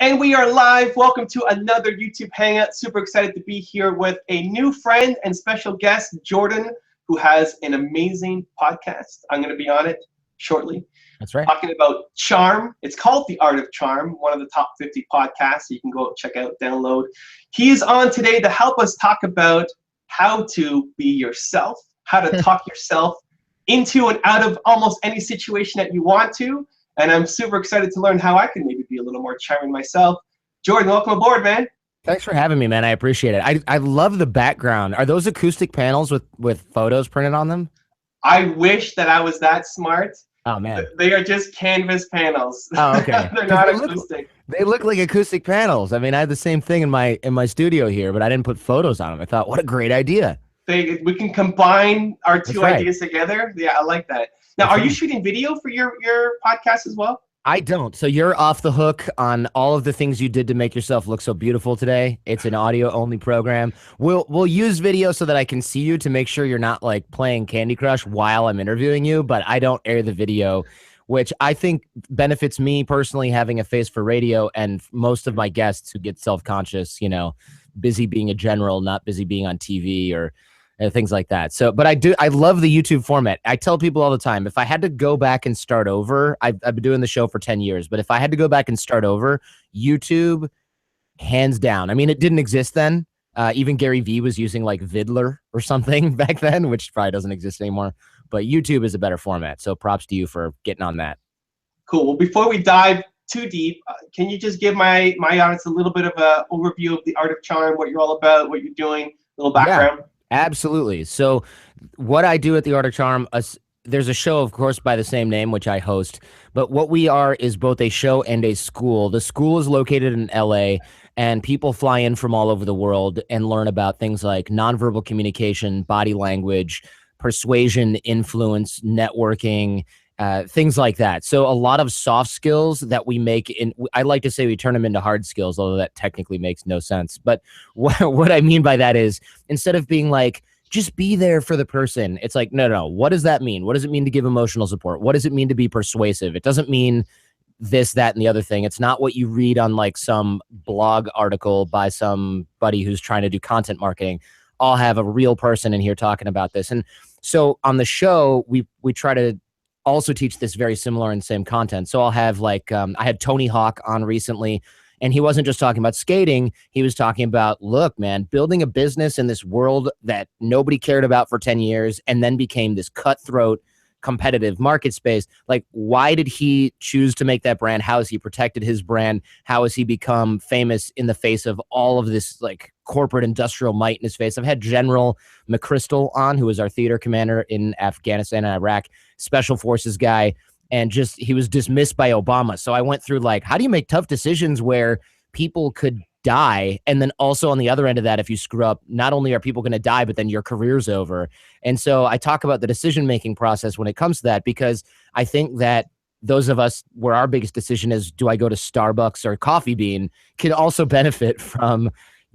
And we are live. Welcome to another YouTube Hangout. Super excited to be here with a new friend and special guest, Jordan, who has an amazing podcast. I'm going to be on it shortly. That's right. Talking about charm. It's called The Art of Charm, one of the top 50 podcasts. You can go check out, download. He's on today to help us talk about how to be yourself, how to talk yourself into and out of almost any situation that you want to. And I'm super excited to learn how I can maybe be a little more charming myself. Jordan, welcome aboard, man. Thanks for having me, man. I appreciate it. I love the background. Are those acoustic panels with photos printed on them? I wish that I was that smart. Oh, man. They are just canvas panels. Oh, okay. They're not acoustic. They look like acoustic panels. I mean, I had the same thing in my studio here, but I didn't put photos on them. I thought, what a great idea. We can combine our two ideas together. Yeah, I like that. Now, are you shooting video for your podcast as well? I don't. So you're off the hook on all of the things you did to make yourself look so beautiful today. It's an audio only program. We'll use video so that I can see you to make sure you're not like playing Candy Crush while I'm interviewing you, but I don't air the video, which I think benefits me personally having a face for radio and most of my guests who get self-conscious, you know, busy being a general, not busy being on TV or things like that. So, but I love the YouTube format. I tell people all the time, if I had to go back and start over, I've been doing the show for 10 years, but if I had to go back and start over, YouTube, hands down. I mean, it didn't exist then. Even Gary Vee was using like Vidler or something back then, which probably doesn't exist anymore, but YouTube is a better format. So props to you for getting on that. Cool. Well, before we dive too deep, can you just give my audience a little bit of an overview of the Art of Charm, what you're all about, what you're doing, a little background? Yeah. Absolutely. So what I do at The Art of Charm, there's a show, of course, by the same name, which I host. But what we are is both a show and a school. The school is located in LA, and people fly in from all over the world and learn about things like nonverbal communication, body language, persuasion, influence, networking, things like that. So a lot of soft skills that we make I like to say we turn them into hard skills, although that technically makes no sense. But what I mean by that is instead of being like, just be there for the person, it's like, no. What does that mean? What does it mean to give emotional support? What does it mean to be persuasive? It doesn't mean this, that, and the other thing. It's not what you read on like some blog article by somebody who's trying to do content marketing. I'll have a real person in here talking about this. And so on the show, we try to also teach this very similar and same content. So I'll have like, I had Tony Hawk on recently, and he wasn't just talking about skating. He was talking about, look, man, building a business in this world that nobody cared about for 10 years and then became this cutthroat competitive market space. Like, why did he choose to make that brand? How has he protected his brand? How has he become famous in the face of all of this like corporate industrial might in his face? I've had General McChrystal on, who was our theater commander in Afghanistan and Iraq, special forces guy, and just he was dismissed by Obama. So I went through like, how do you make tough decisions where people could die? And then also on the other end of that, if you screw up, not only are people going to die, but then your career's over. And so I talk about the decision-making process when it comes to that, because I think that those of us where our biggest decision is, do I go to Starbucks or Coffee Bean, can also benefit from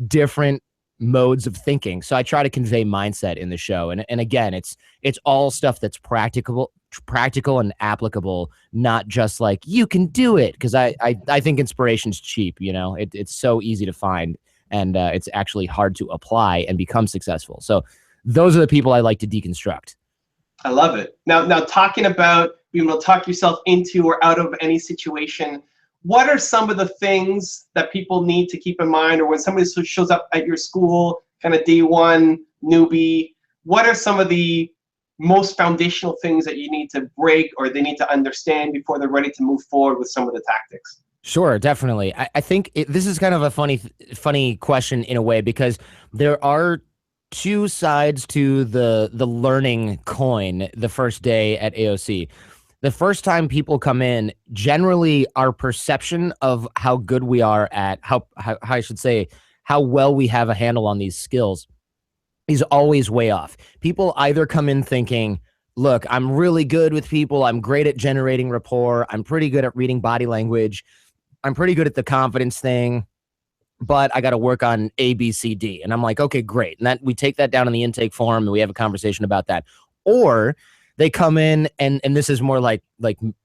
different modes of thinking. So I try to convey mindset in the show. And again, it's all stuff that's practical and applicable, not just like, you can do it. Because I think inspiration's cheap, you know, it's so easy to find, and it's actually hard to apply and become successful. So those are the people I like to deconstruct. I love it. Now talking about being able to talk yourself into or out of any situation, what are some of the things that people need to keep in mind, or when somebody shows up at your school, kind of day one, newbie, what are some of the most foundational things that you need to break or they need to understand before they're ready to move forward with some of the tactics? Sure, definitely. I think this is kind of a funny question in a way, because there are two sides to the learning coin the first day at AOC. The first time people come in, generally our perception of how good we are at how I should say, how well we have a handle on these skills is always way off. People either come in thinking, look, I'm really good with people. I'm great at generating rapport. I'm pretty good at reading body language. I'm pretty good at the confidence thing, but I got to work on A, B, C, D. And I'm like, okay, great. And that we take that down in the intake form and we have a conversation about that. Or They come in and this is more like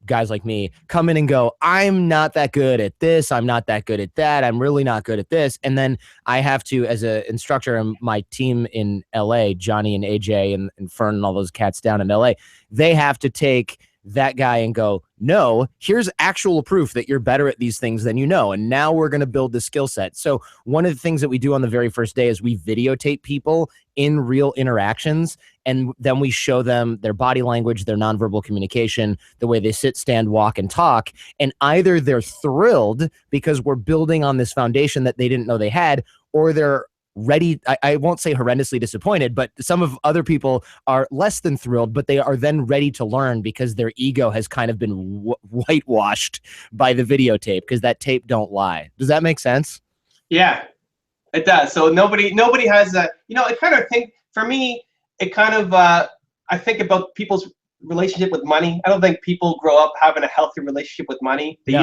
guys like me come in and go, I'm not that good at this. I'm not that good at that. I'm really not good at this. And then I have to, as an instructor and my team in LA, Johnny and AJ and Fern and all those cats down in LA, they have to take that guy and go, no, here's actual proof that you're better at these things than you know. And now we're going to build the skill set. So one of the things that we do on the very first day is we videotape people in real interactions. And then we show them their body language, their nonverbal communication, the way they sit, stand, walk, and talk. And either they're thrilled because we're building on this foundation that they didn't know they had, or they're ready. I won't say horrendously disappointed, but some of other people are less than thrilled, but they are then ready to learn because their ego has kind of been whitewashed by the videotape, because that tape don't lie. Does that make sense? Yeah, it does. So nobody has a, I kind of think, for me, it kind of, I think about people's relationship with money. I don't think people grow up having a healthy relationship with money. They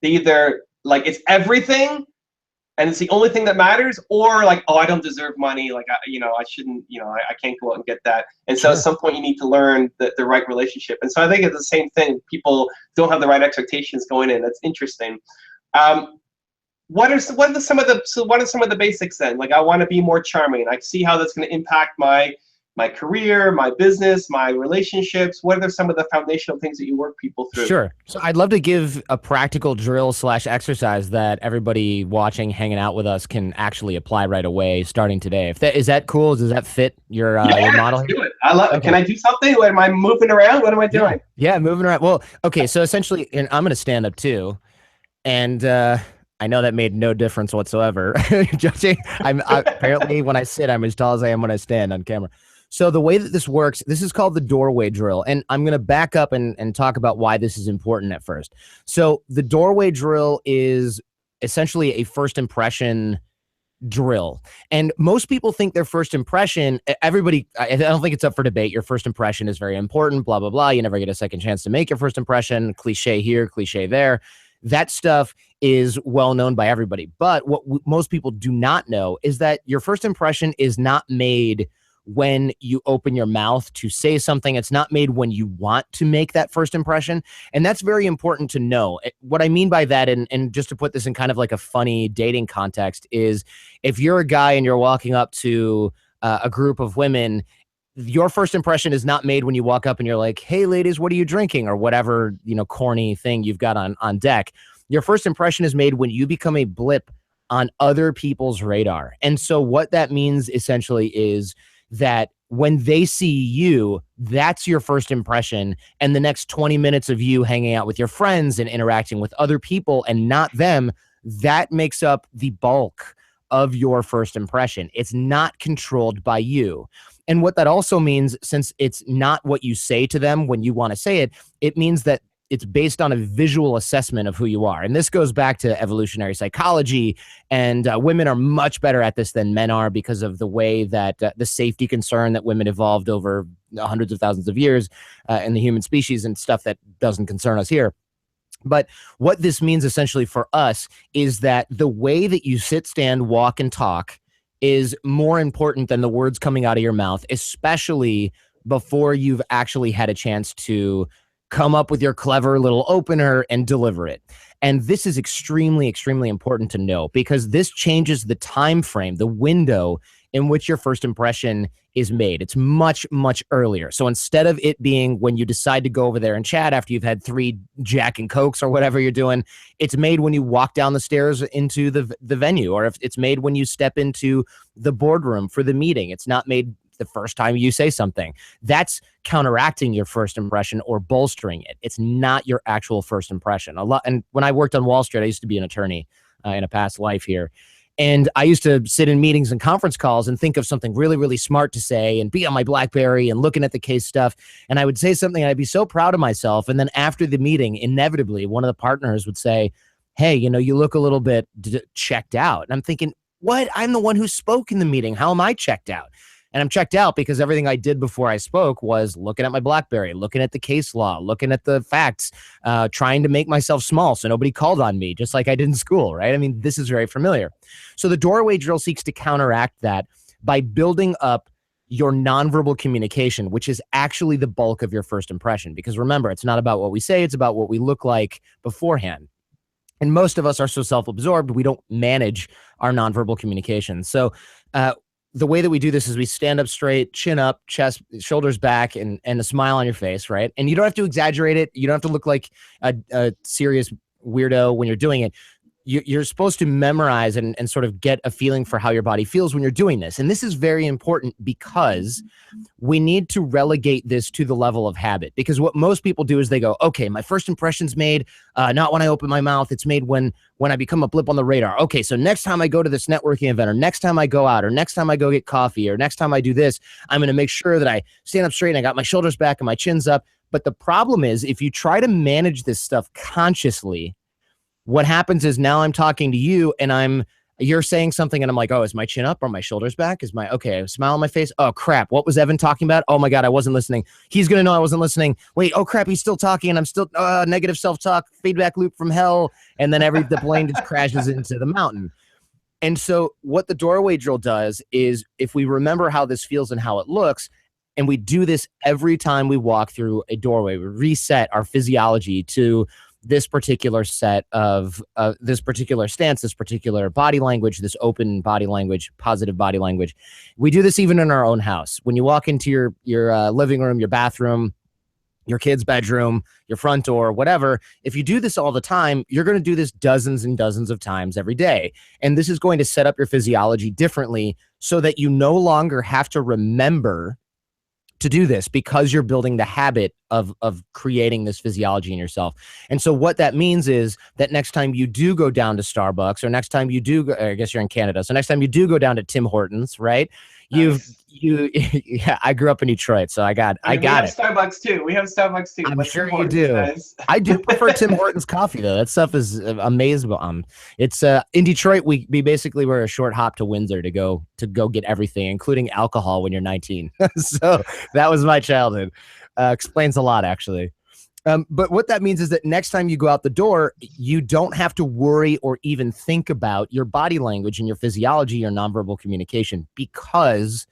either like it's everything and it's the only thing that matters, or like, oh, I don't deserve money. Like, I shouldn't, I can't go out and get that. And so at some point you need to learn the right relationship. And so I think it's the same thing. People don't have the right expectations going in. That's interesting. What are some of the basics then? Like, I want to be more charming. I see how that's going to impact my career, my business, my relationships. What are some of the foundational things that you work people through? Sure. So I'd love to give a practical drill / exercise that everybody watching, hanging out with us can actually apply right away, starting today. Is that cool? Does that fit your model? Let's do it. I love it. Can I do something? Am I moving around? What am I doing? Yeah, moving around. Well, okay. So essentially, and I'm going to stand up too. And I know that made no difference whatsoever. Judging, apparently when I sit, I'm as tall as I am when I stand on camera. So the way that this works, this is called the doorway drill. And I'm going to back up and talk about why this is important at first. So the doorway drill is essentially a first impression drill. And most people think their first impression, I don't think it's up for debate. Your first impression is very important, blah, blah, blah. You never get a second chance to make your first impression. Cliche here, cliche there. That stuff is well known by everybody. But what most people do not know is that your first impression is not made when you open your mouth to say something. It's not made when you want to make that first impression. And that's very important to know. What I mean by that, and just to put this in kind of like a funny dating context, is if you're a guy and you're walking up to a group of women, your first impression is not made when you walk up and you're like, hey, ladies, what are you drinking? Or whatever, corny thing you've got on deck. Your first impression is made when you become a blip on other people's radar. And so what that means essentially is that when they see you, that's your first impression. And the next 20 minutes of you hanging out with your friends and interacting with other people and not them, that makes up the bulk of your first impression. It's not controlled by you. And what that also means, since it's not what you say to them when you want to say it, it means that it's based on a visual assessment of who you are. And this goes back to evolutionary psychology, and women are much better at this than men are because of the way that the safety concern that women evolved over hundreds of thousands of years in the human species, and stuff that doesn't concern us here. But what this means essentially for us is that the way that you sit, stand, walk, and talk is more important than the words coming out of your mouth, especially before you've actually had a chance to come up with your clever little opener and deliver it. And this is extremely, extremely important to know, because this changes the time frame, the window in which your first impression is made. It's much, much earlier. So instead of it being when you decide to go over there and chat after you've had 3 Jack and Cokes or whatever you're doing, it's made when you walk down the stairs into the venue, or if it's made when you step into the boardroom for the meeting. It's not made the first time you say something. That's counteracting your first impression or bolstering it. It's not your actual first impression. And when I worked on Wall Street, I used to be an attorney in a past life here. And I used to sit in meetings and conference calls and think of something really, really smart to say and be on my BlackBerry and looking at the case stuff. And I would say something and I'd be so proud of myself. And then after the meeting, inevitably, one of the partners would say, hey, you look a little bit checked out. And I'm thinking, what? I'm the one who spoke in the meeting. How am I checked out? And I'm checked out because everything I did before I spoke was looking at my BlackBerry, looking at the case law, looking at the facts, trying to make myself small so nobody called on me, just like I did in school, right? I mean, this is very familiar. So the doorway drill seeks to counteract that by building up your nonverbal communication, which is actually the bulk of your first impression. Because remember, it's not about what we say, it's about what we look like beforehand. And most of us are so self-absorbed, we don't manage our nonverbal communication. So the way that we do this is we stand up straight, chin up, chest, shoulders back, and a smile on your face, right? And you don't have to exaggerate it. You don't have to look like a serious weirdo when you're doing it. You're supposed to memorize and sort of get a feeling for how your body feels when you're doing this. And this is very important because we need to relegate this to the level of habit. Because what most people do is they go, okay, my first impression's made, not when I open my mouth. It's made when I become a blip on the radar. Okay, so next time I go to this networking event, or next time I go out, or next time I go get coffee, or next time I do this, I'm going to make sure that I stand up straight and I got my shoulders back and my chin's up. But the problem is, if you try to manage this stuff consciously, what happens is now I'm talking to you and you're saying something and I'm like, oh, is my chin up or my shoulders back? Okay, smile on my face. Oh crap, what was Evan talking about? Oh my God, I wasn't listening. He's gonna know I wasn't listening. Wait, oh crap, he's still talking and I'm still negative self-talk, feedback loop from hell. And then the plane just crashes into the mountain. And so what the doorway drill does is, if we remember how this feels and how it looks, and we do this every time we walk through a doorway, we reset our physiology to this particular set of this particular stance, this particular body language, this open body language, positive body language. We do this even in our own house. When you walk into your living room, your bathroom, your kid's bedroom, your front door, whatever, if you do this all the time, you're going to do this dozens and dozens of times every day. And this is going to set up your physiology differently so that you no longer have to remember to do this, because you're building the habit of creating this physiology in yourself. And so what that means is that next time you do go down to Starbucks, or next time you do go, I guess you're in Canada, so next time you do go down to Tim Hortons, right? Nice. Yeah, I grew up in Detroit, so I got it. We have Starbucks too. I'm sure you do. Nice. I do prefer Tim Hortons coffee though. That stuff is amazing. It's in Detroit. We basically were a short hop to Windsor to go get everything, including alcohol when you're 19. So that was my childhood. Explains a lot, actually. But what that means is that next time you go out the door, you don't have to worry or even think about your body language and your physiology, your nonverbal communication, because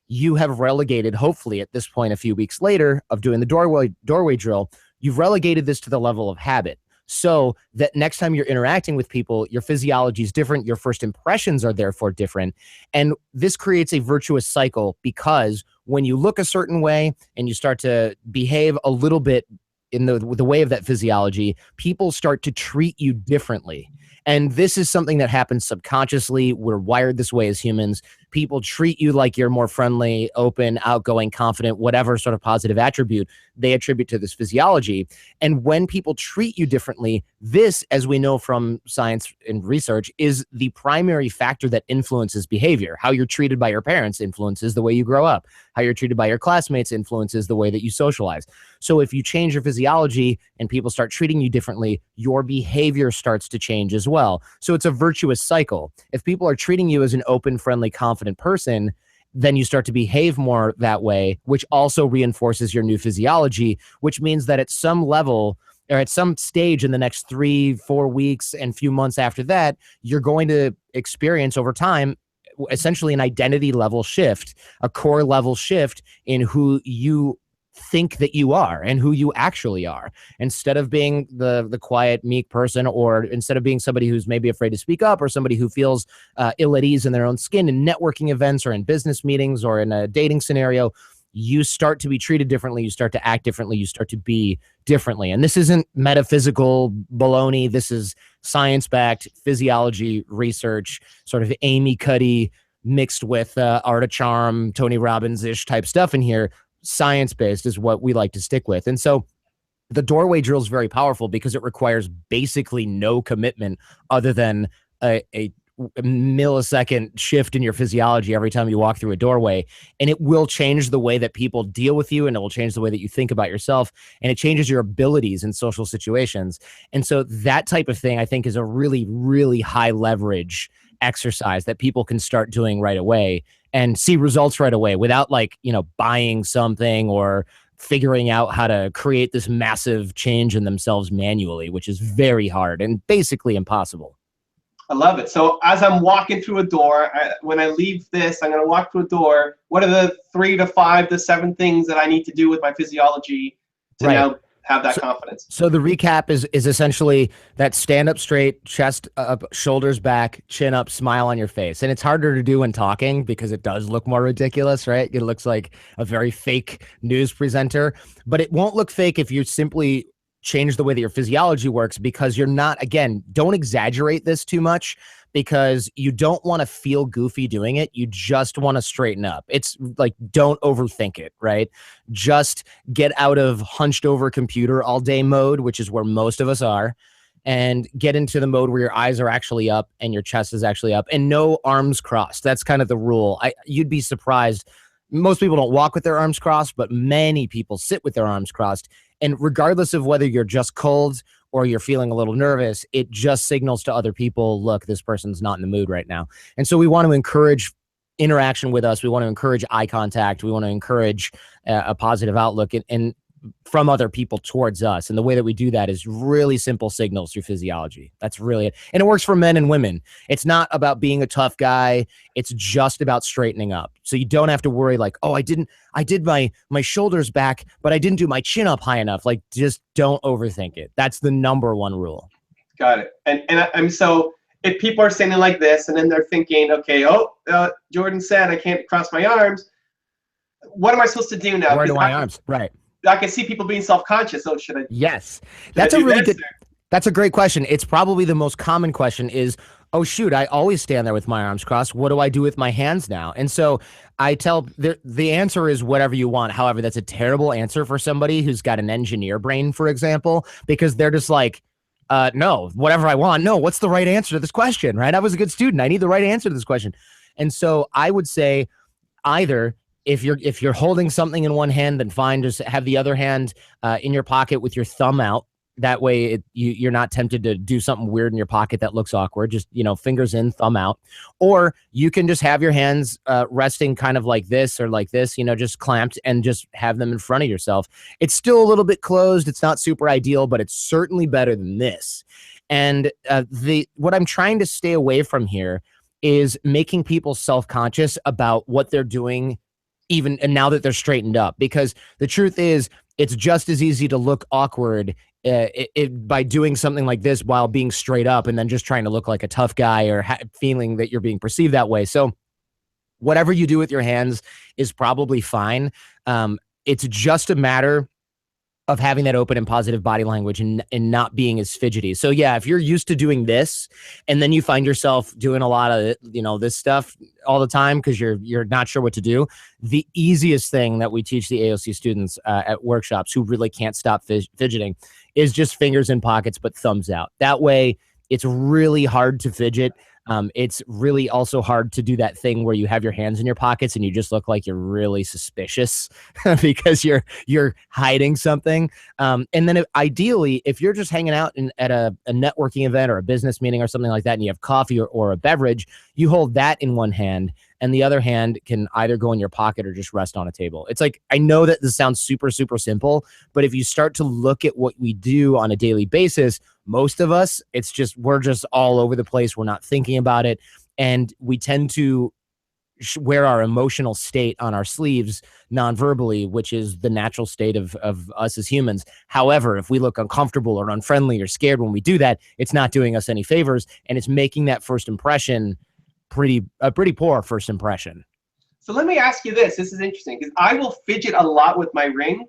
you have relegated, hopefully at this point, a few weeks later of doing the doorway drill, you've relegated this to the level of habit. So that next time you're interacting with people, your physiology is different. Your first impressions are therefore different. And this creates a virtuous cycle, because when you look a certain way and you start to behave a little bit in the way of that physiology, people start to treat you differently. And this is something that happens subconsciously. We're wired this way as humans. People treat you like you're more friendly, open, outgoing, confident, whatever sort of positive attribute they attribute to this physiology. And when people treat you differently, this, as we know from science and research, is the primary factor that influences behavior. How you're treated by your parents influences the way you grow up. How you're treated by your classmates influences the way that you socialize. So if you change your physiology and people start treating you differently, your behavior starts to change as well. So it's a virtuous cycle. If people are treating you as an open, friendly, confident person, then you start to behave more that way, which also reinforces your new physiology, which means that at some level, or at some stage in the next 3-4 weeks and few months after that, you're going to experience over time essentially an identity level shift, a core level shift in who you think that you are and who you actually are. Instead of being the quiet, meek person, or instead of being somebody who's maybe afraid to speak up, or somebody who feels ill at ease in their own skin in networking events or in business meetings or in a dating scenario, you start to be treated differently. You start to act differently. You start to be differently. And this isn't metaphysical baloney. This is science-backed physiology research, sort of Amy Cuddy mixed with Art of Charm, Tony Robbins-ish type stuff in here. Science-based is what we like to stick with. And so the doorway drill is very powerful because it requires basically no commitment other than a millisecond shift in your physiology every time you walk through a doorway. And it will change the way that people deal with you, and it will change the way that you think about yourself, and it changes your abilities in social situations. And so that type of thing, I think, is a really, really high leverage exercise that people can start doing right away and see results right away without buying something or figuring out how to create this massive change in themselves manually, which is very hard and basically impossible. I love it. So as I'm walking through a door, when I leave this, I'm going to walk through a door. What are the 3 to 5 to 7 things that I need to do with my physiology to Right. now have that confidence? So the recap is essentially that stand up straight, chest up, shoulders back, chin up, smile on your face. And it's harder to do when talking because it does look more ridiculous, right? It looks like a very fake news presenter, but it won't look fake if you simply change the way that your physiology works, because you're not, again, don't exaggerate this too much, because you don't want to feel goofy doing it. You just want to straighten up. It's like, don't overthink it, right? Just get out of hunched over computer all day mode, which is where most of us are, and get into the mode where your eyes are actually up and your chest is actually up, and no arms crossed. That's kind of the rule. You'd be surprised. Most people don't walk with their arms crossed, but many people sit with their arms crossed. And regardless of whether you're just cold or you're feeling a little nervous, it just signals to other people, look, this person's not in the mood right now. And so we want to encourage interaction with us. We want to encourage eye contact. We want to encourage a positive outlook and from other people towards us. And the way that we do that is really simple signals through physiology. That's really it. And it works for men and women. It's not about being a tough guy. It's just about straightening up. So you don't have to worry like, oh, I did my shoulders back, but I didn't do my chin up high enough. Like, just don't overthink it. That's the number one rule. Got it. And so if people are standing like this and then they're thinking, okay, Jordan said I can't cross my arms. What am I supposed to do now? Where do my arms? Right. I can see people being self-conscious. Oh, should I? Yes. That's a really good, that's a great question. It's probably the most common question is, oh, shoot, I always stand there with my arms crossed. What do I do with my hands now? And so I tell the answer is whatever you want. However, that's a terrible answer for somebody who's got an engineer brain, for example, because they're just like, no, whatever I want. No, what's the right answer to this question, right? I was a good student. I need the right answer to this question. And so I would say either if you're holding something in one hand, then fine, just have the other hand in your pocket with your thumb out. That way you're not tempted to do something weird in your pocket that looks awkward. Just, fingers in, thumb out. Or you can just have your hands resting kind of like this or like this, just clamped, and just have them in front of yourself. It's still a little bit closed. It's not super ideal, but it's certainly better than this. And what I'm trying to stay away from here is making people self-conscious about what they're doing, even and now that they're straightened up, because the truth is it's just as easy to look awkward by doing something like this while being straight up and then just trying to look like a tough guy or feeling that you're being perceived that way. So whatever you do with your hands is probably fine. It's just a matter of having that open and positive body language and not being as fidgety. So yeah, if you're used to doing this and then you find yourself doing a lot of, this stuff all the time because you're not sure what to do, the easiest thing that we teach the AOC students at workshops who really can't stop fidgeting is just fingers in pockets, but thumbs out. That way it's really hard to fidget. It's really also hard to do that thing where you have your hands in your pockets and you just look like you're really suspicious because you're hiding something. And then ideally, if you're just hanging out at a networking event or a business meeting or something like that, and you have coffee or a beverage, you hold that in one hand and the other hand can either go in your pocket or just rest on a table. It's like, I know that this sounds super, super simple, but if you start to look at what we do on a daily basis, most of us, we're just all over the place. We're not thinking about it. And we tend to wear our emotional state on our sleeves non-verbally, which is the natural state of us as humans. However, if we look uncomfortable or unfriendly or scared when we do that, it's not doing us any favors. And it's making that first impression a pretty poor first impression. So let me ask you this. This is interesting because I will fidget a lot with my ring.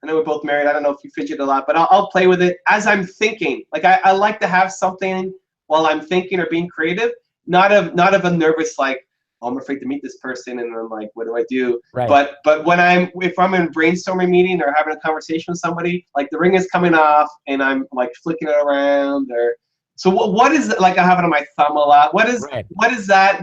I know we're both married. I don't know if you fidget a lot, but I'll play with it as I'm thinking. Like I like to have something while I'm thinking or being creative, not of a nervous like, oh, I'm afraid to meet this person and I'm like, what do I do? Right. But if I'm in a brainstorming meeting or having a conversation with somebody, like the ring is coming off and I'm like flicking it around or. So what is it like? I have it on my thumb a lot. What is that?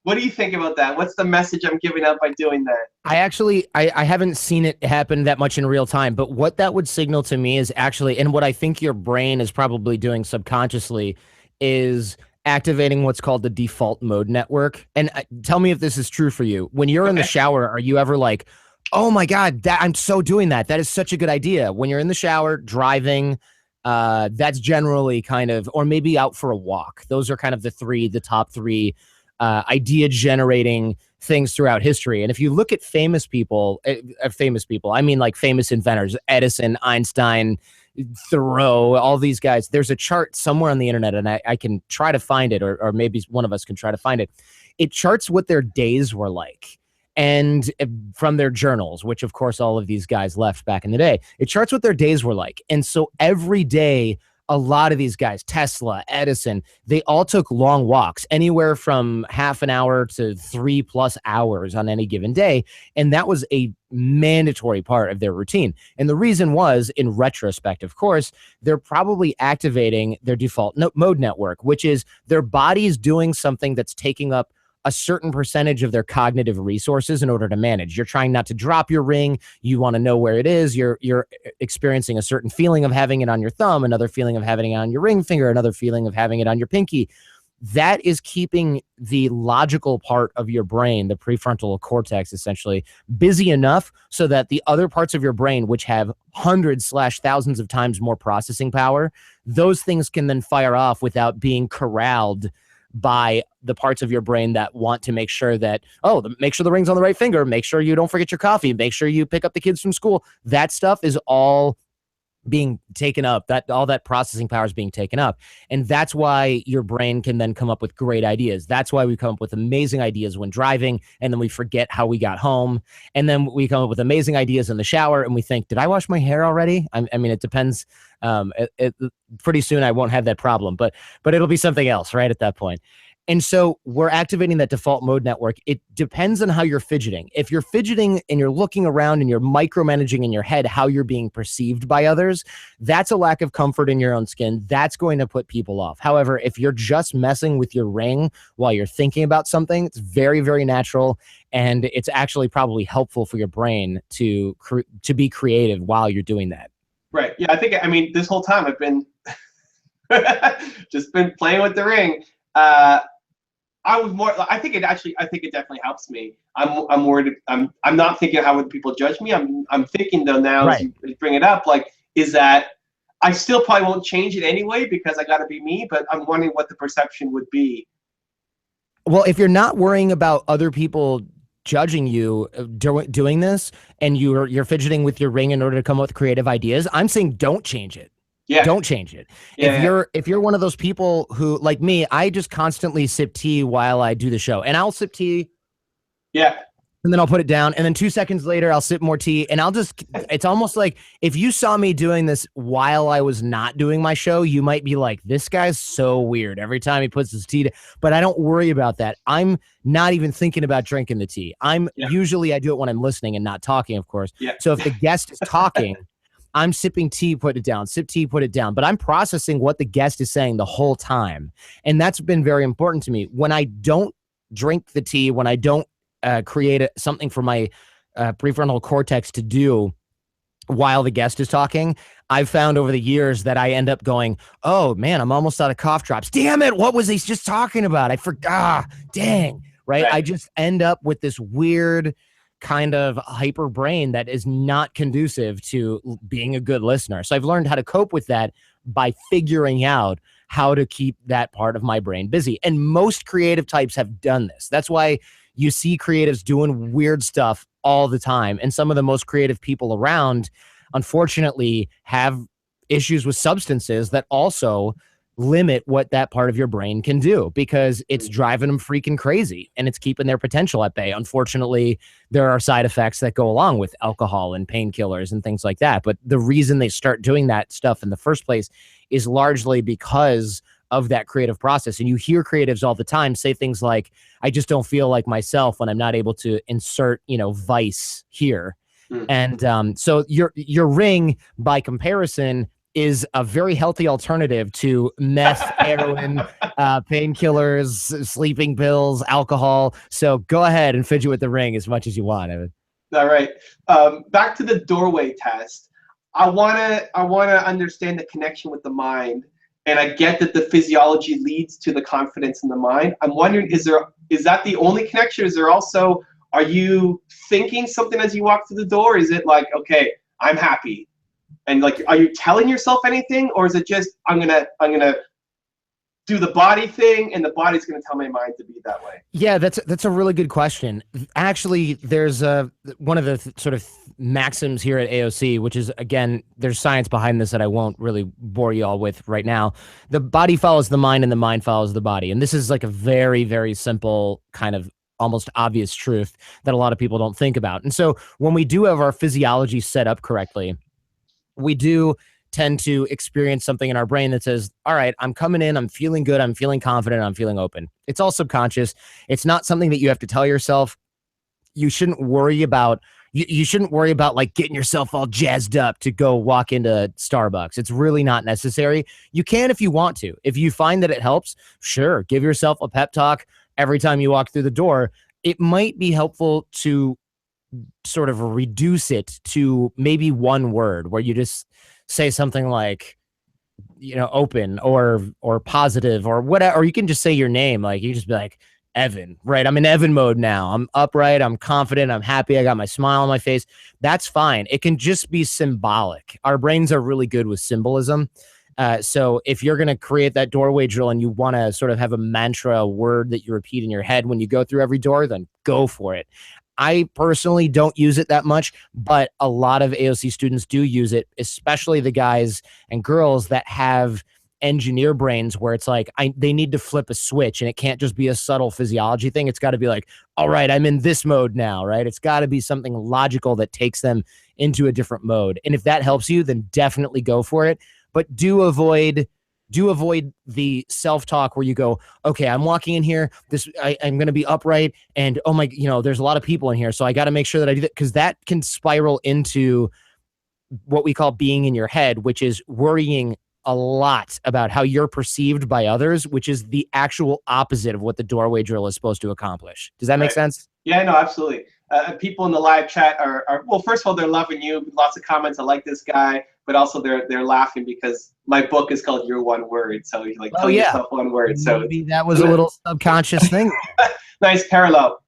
What do you think about that? What's the message I'm giving out by doing that? I haven't seen it happen that much in real time, but what that would signal to me is actually, and what I think your brain is probably doing subconsciously is activating what's called the default mode network. And tell me if this is true for you. When you're in the shower, are you ever like, oh my God, I'm so doing that. That is such a good idea. When you're in the shower, driving, That's generally kind of, or maybe out for a walk. Those are kind of the top three idea generating things throughout history. And if you look at famous people, I mean like famous inventors, Edison, Einstein, Thoreau, all these guys, there's a chart somewhere on the internet, and I can try to find it, or maybe one of us can try to find it. It charts what their days were like. And from their journals, which of course all of these guys left back in the day, it charts what their days were like. And so every day, a lot of these guys, Tesla, Edison, they all took long walks, anywhere from half an hour to 3+ hours on any given day. And that was a mandatory part of their routine. And the reason was, in retrospect, of course, they're probably activating their default mode network, which is their body's doing something that's taking up a certain percentage of their cognitive resources in order to manage. You're trying not to drop your ring. You want to know where it is. You're experiencing a certain feeling of having it on your thumb, another feeling of having it on your ring finger, another feeling of having it on your pinky. That is keeping the logical part of your brain, the prefrontal cortex, essentially busy enough so that the other parts of your brain, which have hundreds/thousands of times more processing power, those things can then fire off without being corralled by the parts of your brain that want to make sure that, make sure the ring's on the right finger, make sure you don't forget your coffee, make sure you pick up the kids from school. That stuff is all being taken up, that all that processing power is being taken up. And that's why your brain can then come up with great ideas. That's why we come up with amazing ideas when driving, and then we forget how we got home. And then we come up with amazing ideas in the shower, and we think, did I wash my hair already? I mean, it depends. Pretty soon I won't have that problem, but it'll be something else right at that point. And so we're activating that default mode network. It depends on how you're fidgeting. If you're fidgeting and you're looking around and you're micromanaging in your head how you're being perceived by others, that's a lack of comfort in your own skin. That's going to put people off. However, if you're just messing with your ring while you're thinking about something, it's very, very natural. And it's actually probably helpful for your brain to be creative while you're doing that. Right. Yeah, I mean, this whole time I've been just been playing with the ring. I think it definitely helps me. I'm worried. I'm not thinking how would people judge me. I'm thinking though now, right, as you bring it up, like, is that I still probably won't change it anyway because I got to be me, but I'm wondering what the perception would be. Well, if you're not worrying about other people judging you doing this, and you're fidgeting with your ring in order to come up with creative ideas, I'm saying don't change it. Yeah. Don't change it. Yeah. If you're one of those people who, like me, I just constantly sip tea while I do the show, and I'll sip tea. Yeah. And then I'll put it down, and then 2 seconds later I'll sip more tea, and it's almost like if you saw me doing this while I was not doing my show, you might be like, this guy's so weird every time he puts his tea but I don't worry about that. I'm not even thinking about drinking the tea. Usually I do it when I'm listening and not talking, of course. Yeah. So if the guest is talking, I'm sipping tea, put it down, sip tea, put it down. But I'm processing what the guest is saying the whole time. And that's been very important to me. When I don't drink the tea, when I don't create something for my prefrontal cortex to do while the guest is talking, I've found over the years that I end up going, oh, man, I'm almost out of cough drops. Damn it, what was he just talking about? I forgot. Dang, right? I just end up with this weird kind of hyper brain that is not conducive to being a good listener. So I've learned how to cope with that by figuring out how to keep that part of my brain busy. And most creative types have done this. That's why you see creatives doing weird stuff all the time. And some of the most creative people around, unfortunately, have issues with substances that also limit what that part of your brain can do, because it's driving them freaking crazy and it's keeping their potential at bay. Unfortunately, there are side effects that go along with alcohol and painkillers and things like that. But the reason they start doing that stuff in the first place is largely because of that creative process. And you hear creatives all the time say things like, I just don't feel like myself when I'm not able to insert, vice here. And so your ring, by comparison, is a very healthy alternative to meth, heroin, painkillers, sleeping pills, alcohol. So go ahead and fidget with the ring as much as you want, Evan. All right. Back to the doorway test. I wanna understand the connection with the mind, and I get that the physiology leads to the confidence in the mind. I'm wondering, is that the only connection? Is there also, are you thinking something as you walk through the door? Is it like, okay, I'm happy, And like, are you telling yourself anything, or is it just I'm gonna do the body thing, and the body's gonna tell my mind to be that way? Yeah, that's a really good question. Actually, there's one of the sort of maxims here at AOC, which is, again, there's science behind this that I won't really bore you all with right now. The body follows the mind, and the mind follows the body. And this is like a very, very simple kind of almost obvious truth that a lot of people don't think about. And so when we do have our physiology set up correctly, we do tend to experience something in our brain that says, all right, I'm coming in, I'm feeling good, I'm feeling confident, I'm feeling open. It's all subconscious. It's not something that you have to tell yourself. You shouldn't worry about you shouldn't worry about like getting yourself all jazzed up to go walk into Starbucks. It's really not necessary. You can if you want to. If you find that it helps, sure, give yourself a pep talk every time you walk through the door. It might be helpful to sort of reduce it to maybe one word where you just say something like, open or positive or whatever, or you can just say your name. Like you just be like, Evan, right? I'm in Evan mode now. I'm upright. I'm confident. I'm happy. I got my smile on my face. That's fine. It can just be symbolic. Our brains are really good with symbolism. So if you're going to create that doorway drill and you want to sort of have a mantra, a word that you repeat in your head when you go through every door, then go for it. I personally don't use it that much, but a lot of AOC students do use it, especially the guys and girls that have engineer brains where it's like they need to flip a switch, and it can't just be a subtle physiology thing. It's got to be like, all right, I'm in this mode now, right? It's got to be something logical that takes them into a different mode. And if that helps you, then definitely go for it. But do avoid the self-talk where you go, okay, I'm walking in here, I'm going to be upright, and oh my, there's a lot of people in here, so I got to make sure that I do that, because that can spiral into what we call being in your head, which is worrying a lot about how you're perceived by others, which is the actual opposite of what the doorway drill is supposed to accomplish. Does that make sense? Yeah, no, absolutely. People in the live chat are well, first of all, they're loving you. Lots of comments. I like this guy, but also they're laughing because my book is called Your One Word. So you like tell yourself one word. So maybe that was a little subconscious thing. Nice parallel.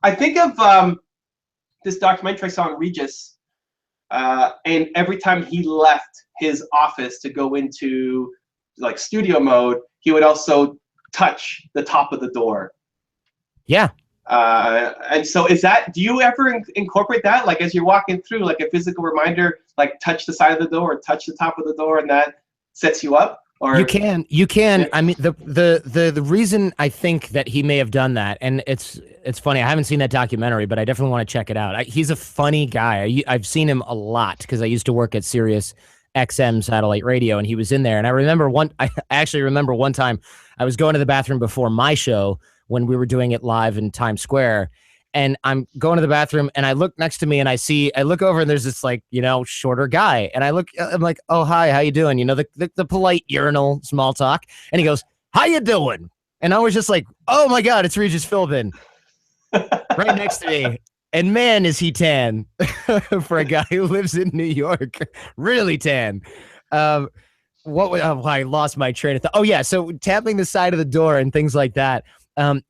I think of this documentary I saw on Regis, and every time he left his office to go into like studio mode, he would also touch the top of the door. Yeah. And so do you ever incorporate that? Like as you're walking through, like a physical reminder, like touch the side of the door or touch the top of the door, and that sets you up? Or you can. Yeah. I mean, the reason I think that he may have done that, and it's funny, I haven't seen that documentary, but I definitely want to check it out. He's a funny guy. I've seen him a lot because I used to work at Sirius XM satellite radio, and he was in there. And I actually remember one time I was going to the bathroom before my show when we were doing it live in Times Square, and I'm going to the bathroom, and I look next to me, and I look over, and there's this like, shorter guy, and I'm like, oh, hi, how you doing? The polite urinal small talk. And he goes, how you doing? And I was just like, oh my God, it's Regis Philbin right next to me. And man, is he tan for a guy who lives in New York, really tan. I lost my train of thought. Oh yeah. So tapping the side of the door and things like that.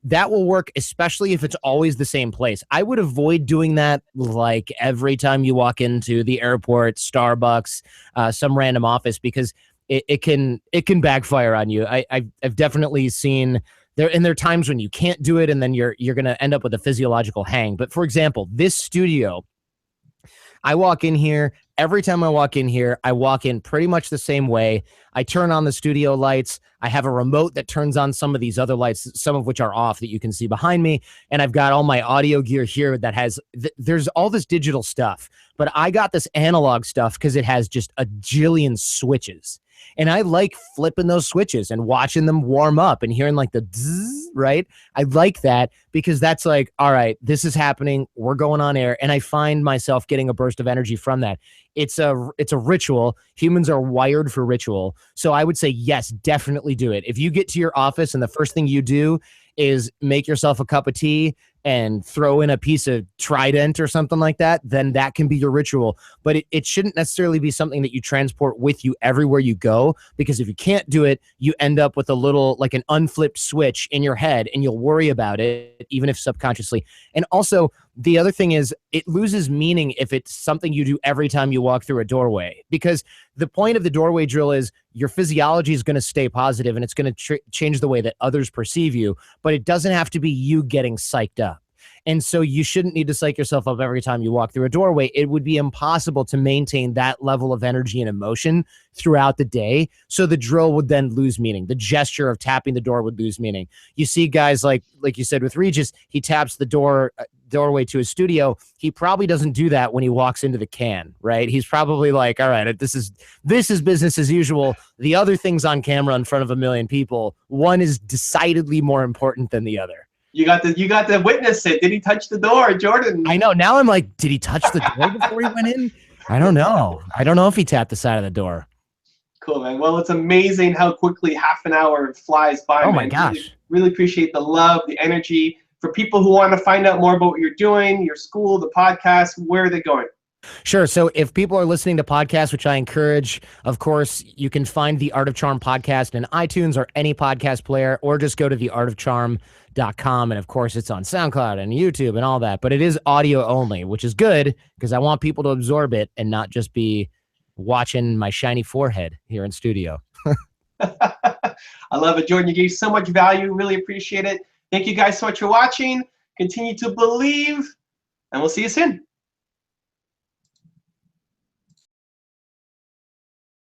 That will work, especially if it's always the same place. I would avoid doing that like every time you walk into the airport, Starbucks, some random office, because it can backfire on you. I've definitely seen there are times when you can't do it, and then you're going to end up with a physiological hang. But for example, this studio, I walk in here. Every time I walk in here, I walk in pretty much the same way. I turn on the studio lights. I have a remote that turns on some of these other lights, some of which are off that you can see behind me. And I've got all my audio gear here that has, there's all this digital stuff, but I got this analog stuff because it has just a jillion switches. And I like flipping those switches and watching them warm up and hearing like the zzz, right? I like that because that's like, all right, this is happening. We're going on air. And I find myself getting a burst of energy from that. It's a ritual. Humans are wired for ritual. So I would say, yes, definitely do it. If you get to your office and the first thing you do is make yourself a cup of tea and throw in a piece of trident or something like that, then that can be your ritual. But it shouldn't necessarily be something that you transport with you everywhere you go, because if you can't do it, you end up with a little, like an unflipped switch in your head, and you'll worry about it, even if subconsciously. And also, the other thing is, it loses meaning if it's something you do every time you walk through a doorway, because the point of the doorway drill is your physiology is going to stay positive, and it's going to change the way that others perceive you, but it doesn't have to be you getting psyched up. And so you shouldn't need to psych yourself up every time you walk through a doorway. It would be impossible to maintain that level of energy and emotion throughout the day. So the drill would then lose meaning. The gesture of tapping the door would lose meaning. You see guys like you said with Regis, he taps the doorway to his studio. He probably doesn't do that when he walks into the can, right? He's probably like, all right, this is business as usual. The other things on camera in front of a million people, one is decidedly more important than the other. You got to witness it. Did he touch the door, Jordan? I know. Now I'm like, did he touch the door before he went in? I don't know. I don't know if he tapped the side of the door. Cool, man. Well, it's amazing how quickly half an hour flies by. Oh, man. my gosh. Really appreciate the love, the energy. For people who want to find out more about what you're doing, your school, the podcast, where are they going? Sure. So if people are listening to podcasts, which I encourage, of course, you can find the Art of Charm podcast in iTunes or any podcast player, or just go to theartofcharm.com. And of course, it's on SoundCloud and YouTube and all that. But it is audio only, which is good because I want people to absorb it and not just be watching my shiny forehead here in studio. I love it, Jordan. You gave so much value. Really appreciate it. Thank you guys so much for watching. Continue to believe, and we'll see you soon.